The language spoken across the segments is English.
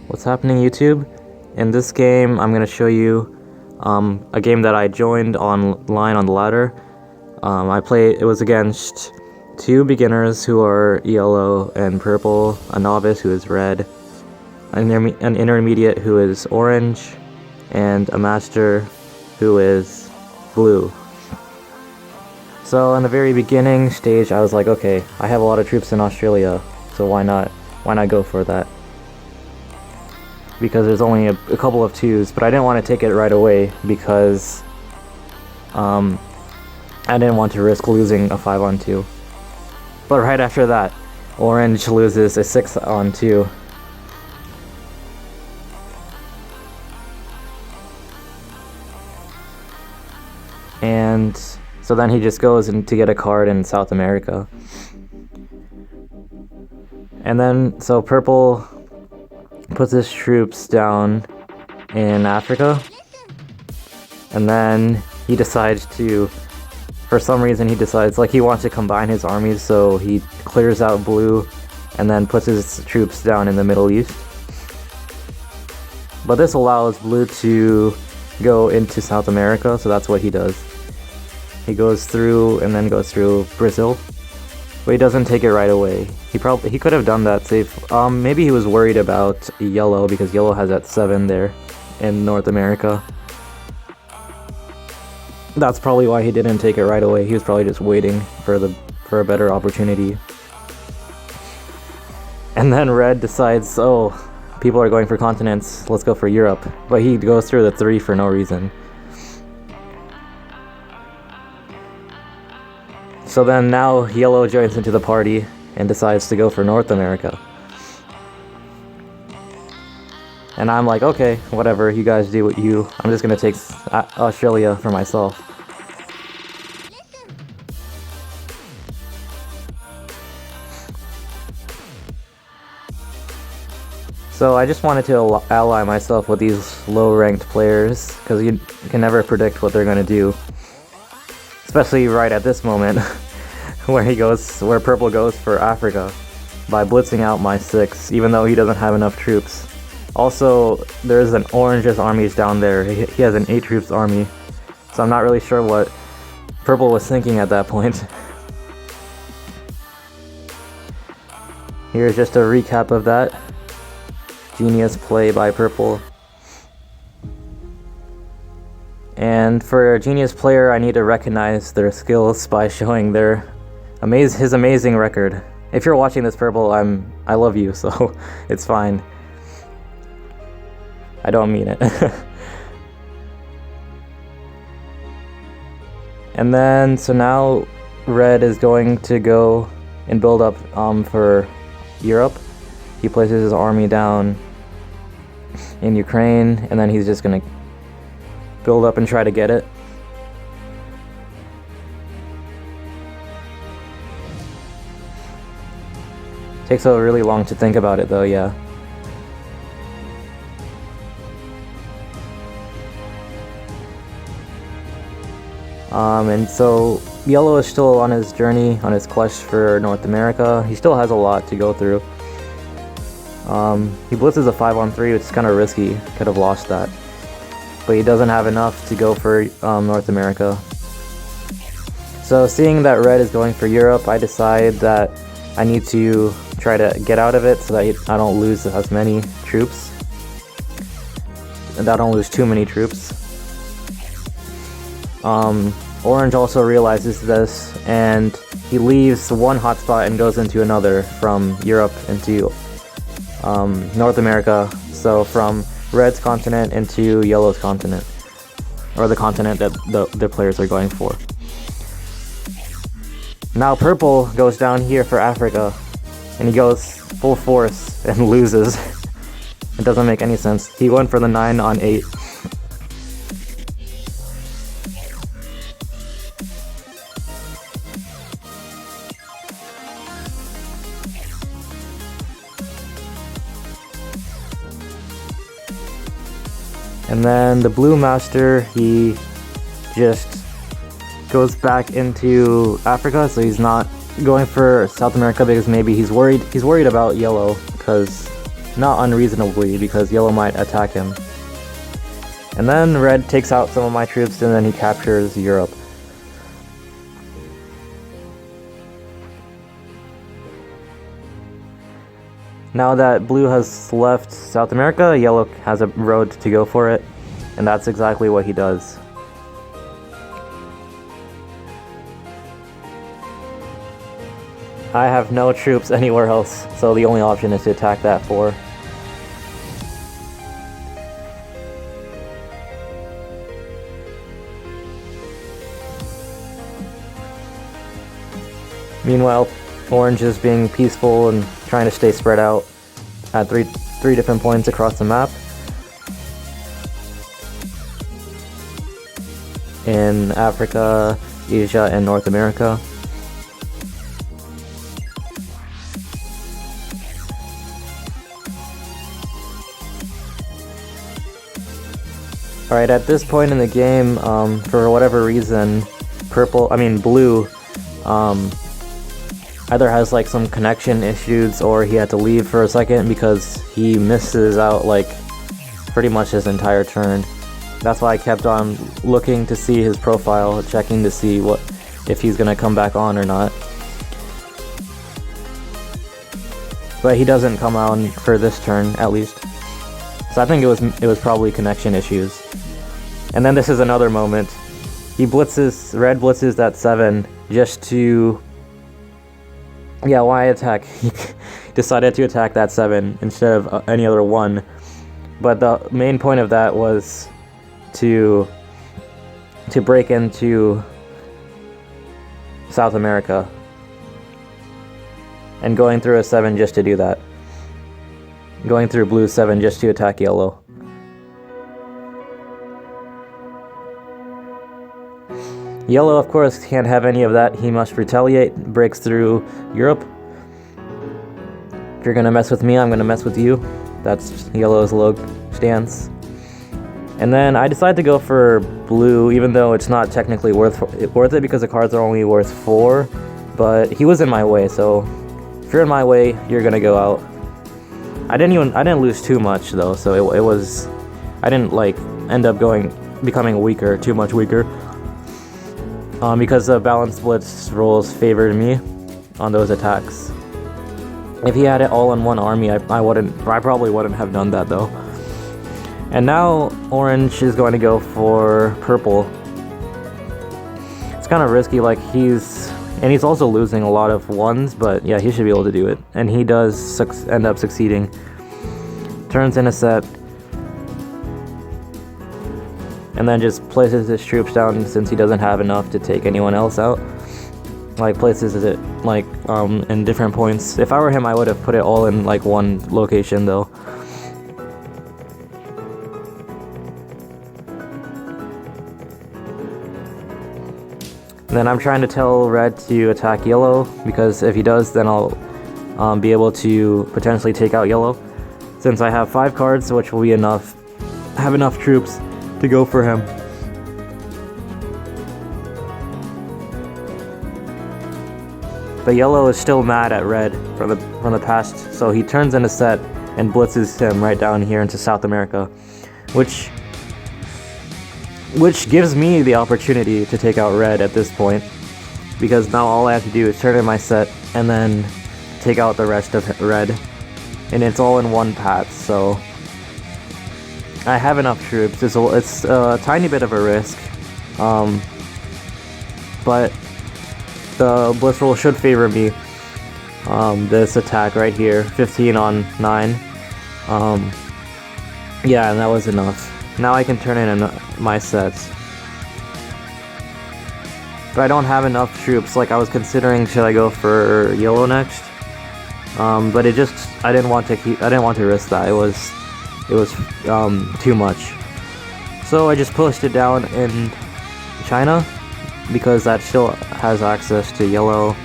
What's happening, YouTube? In this game, I'm going to show you a game that I joined online on the ladder. It was against two beginners who are yellow and purple, a novice who is red, an intermediate who is orange, and a master who is blue. So in the very beginning stage, I was like, okay, I have a lot of troops in Australia, so why not go for that? Because there's only a couple of twos, but I didn't want to take it right away because I didn't want to risk losing a 5-on-2. But right after that, orange loses a 6-on-2. And so then he just goes to get a card in South America. And then, so purple puts his troops down in Africa. And then he decides to, for some reason he decides, like, he wants to combine his armies, so he clears out blue and then puts his troops down in the Middle East. But this allows blue to go into South America, so that's what he does. He goes through and then goes through Brazil, but he doesn't take it right away. He could have done that safe. Maybe he was worried about yellow because yellow has that 7 there in North America. That's probably why he didn't take it right away. He was probably just waiting for a better opportunity. And then red decides, oh, people are going for continents, let's go for Europe. But he goes through the 3 for no reason. So then now yellow joins into the party and decides to go for North America. And I'm like, okay, whatever, you guys do what you... I'm just gonna take Australia for myself. So I just wanted to ally myself with these low-ranked players, because you can never predict what they're gonna do. Especially right at this moment, where purple goes for Africa by blitzing out my 6, even though he doesn't have enough troops. Also, there's an orange's armies down there. He has an 8 troops army, so I'm not really sure what purple was thinking at that point. Here's just a recap of that. Genius play by purple. And for a genius player, I need to recognize their skills by showing his amazing record. If you're watching this, purple, I love you, so it's fine. I don't mean it. And then, so now red is going to go and build up for Europe. He places his army down in Ukraine, and then he's just gonna build up and try to get it. Takes a really long to think about it though, yeah. And so yellow is still on his journey, on his quest for North America. He still has a lot to go through. He blitzes a 5-on-3, which is kind of risky. Could have lost that. But he doesn't have enough to go for North America. So seeing that red is going for Europe, I decide that I need to try to get out of it so that I don't lose as many troops. And I don't lose too many troops. Orange also realizes this, and he leaves one hotspot and goes into another from Europe into North America. So from red's continent into yellow's continent, or the continent that the players are going for. Now purple goes down here for Africa, and he goes full force and loses. It doesn't make any sense. He went for the 9-on-8. And then the blue master, he just goes back into Africa, so he's not going for South America because maybe he's worried about yellow because not unreasonably, because yellow might attack him. And then red takes out some of my troops, and then he captures Europe. Now that blue has left South America, yellow has a road to go for it, and that's exactly what he does. I have no troops anywhere else, so the only option is to attack that 4. Meanwhile, orange is being peaceful and trying to stay spread out at three different points across the map. In Africa, Asia, and North America. Alright, at this point in the game, for whatever reason, blue, either has like some connection issues or he had to leave for a second because he misses out like pretty much his entire turn. That's why I kept on looking to see his profile, checking to see if he's gonna come back on or not. But he doesn't come on for this turn, at least. So I think it was probably connection issues. And then this is another moment. Red blitzes that 7 just to... Yeah, why attack? He decided to attack that 7 instead of any other 1. But the main point of that was to break into South America. And going through a 7 just to do that. Going through blue 7 just to attack yellow. Yellow, of course, can't have any of that. He must retaliate, breaks through Europe. If you're gonna mess with me, I'm gonna mess with you. That's yellow's low stance. And then I decide to go for blue, even though it's not technically worth it because the cards are only worth 4. But he was in my way, so if you're in my way, you're gonna go out. I didn't lose too much though, so it was, I didn't like end up becoming weaker, too much weaker. Because the balanced blitz rules favored me on those attacks. If he had it all in one army, I probably wouldn't have done that though. And now orange is going to go for purple. It's kind of risky, like he's also losing a lot of 1s, but yeah, he should be able to do it. And he does end up succeeding. Turns in a set. And then just places his troops down since he doesn't have enough to take anyone else out. Like places it like in different points. If I were him, I would have put it all in like one location though. And then I'm trying to tell red to attack yellow, because if he does, then I'll be able to potentially take out yellow. Since I have 5 cards, which will be enough, have enough troops to go for him. But yellow is still mad at red from the past, so he turns in a set and blitzes him right down here into South America, which gives me the opportunity to take out red at this point, because now all I have to do is turn in my set and then take out the rest of red, and it's all in one path. So I have enough troops. It's a tiny bit of a risk, but the blitz roll should favor me. This attack right here, 15 on 9. Yeah, and that was enough. Now I can turn in my sets. But I don't have enough troops. Like, I was considering, should I go for yellow next? But I didn't want to risk that. It was too much. So I just pushed it down in China, because that still has access to yellow.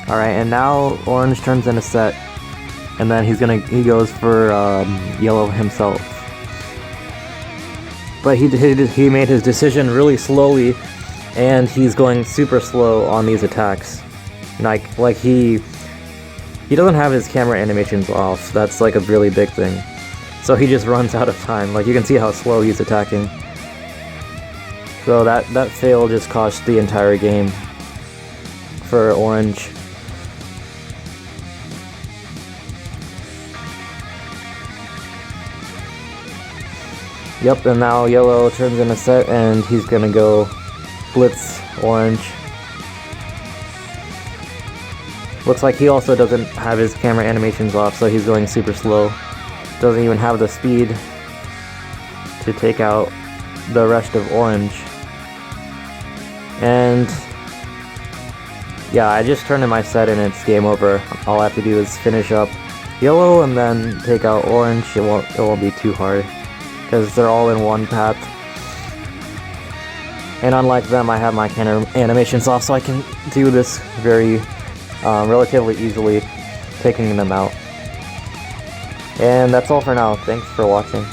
Alright, and now orange turns in a set, and then he goes for yellow himself. But he made his decision really slowly, and he's going super slow on these attacks. Like he he doesn't have his camera animations off. That's like a really big thing. So he just runs out of time. Like, you can see how slow he's attacking. So that fail just cost the entire game for orange. Yep, and now yellow turns in a set and he's gonna go blitz orange. Looks like he also doesn't have his camera animations off, so he's going super slow. Doesn't even have the speed to take out the rest of orange. And yeah, I just turned in my set and it's game over. All I have to do is finish up yellow and then take out orange. It won't be too hard because they're all in one path. And unlike them, I have my camera animations off, so I can do this very relatively easily, taking them out. And that's all for now. Thanks for watching.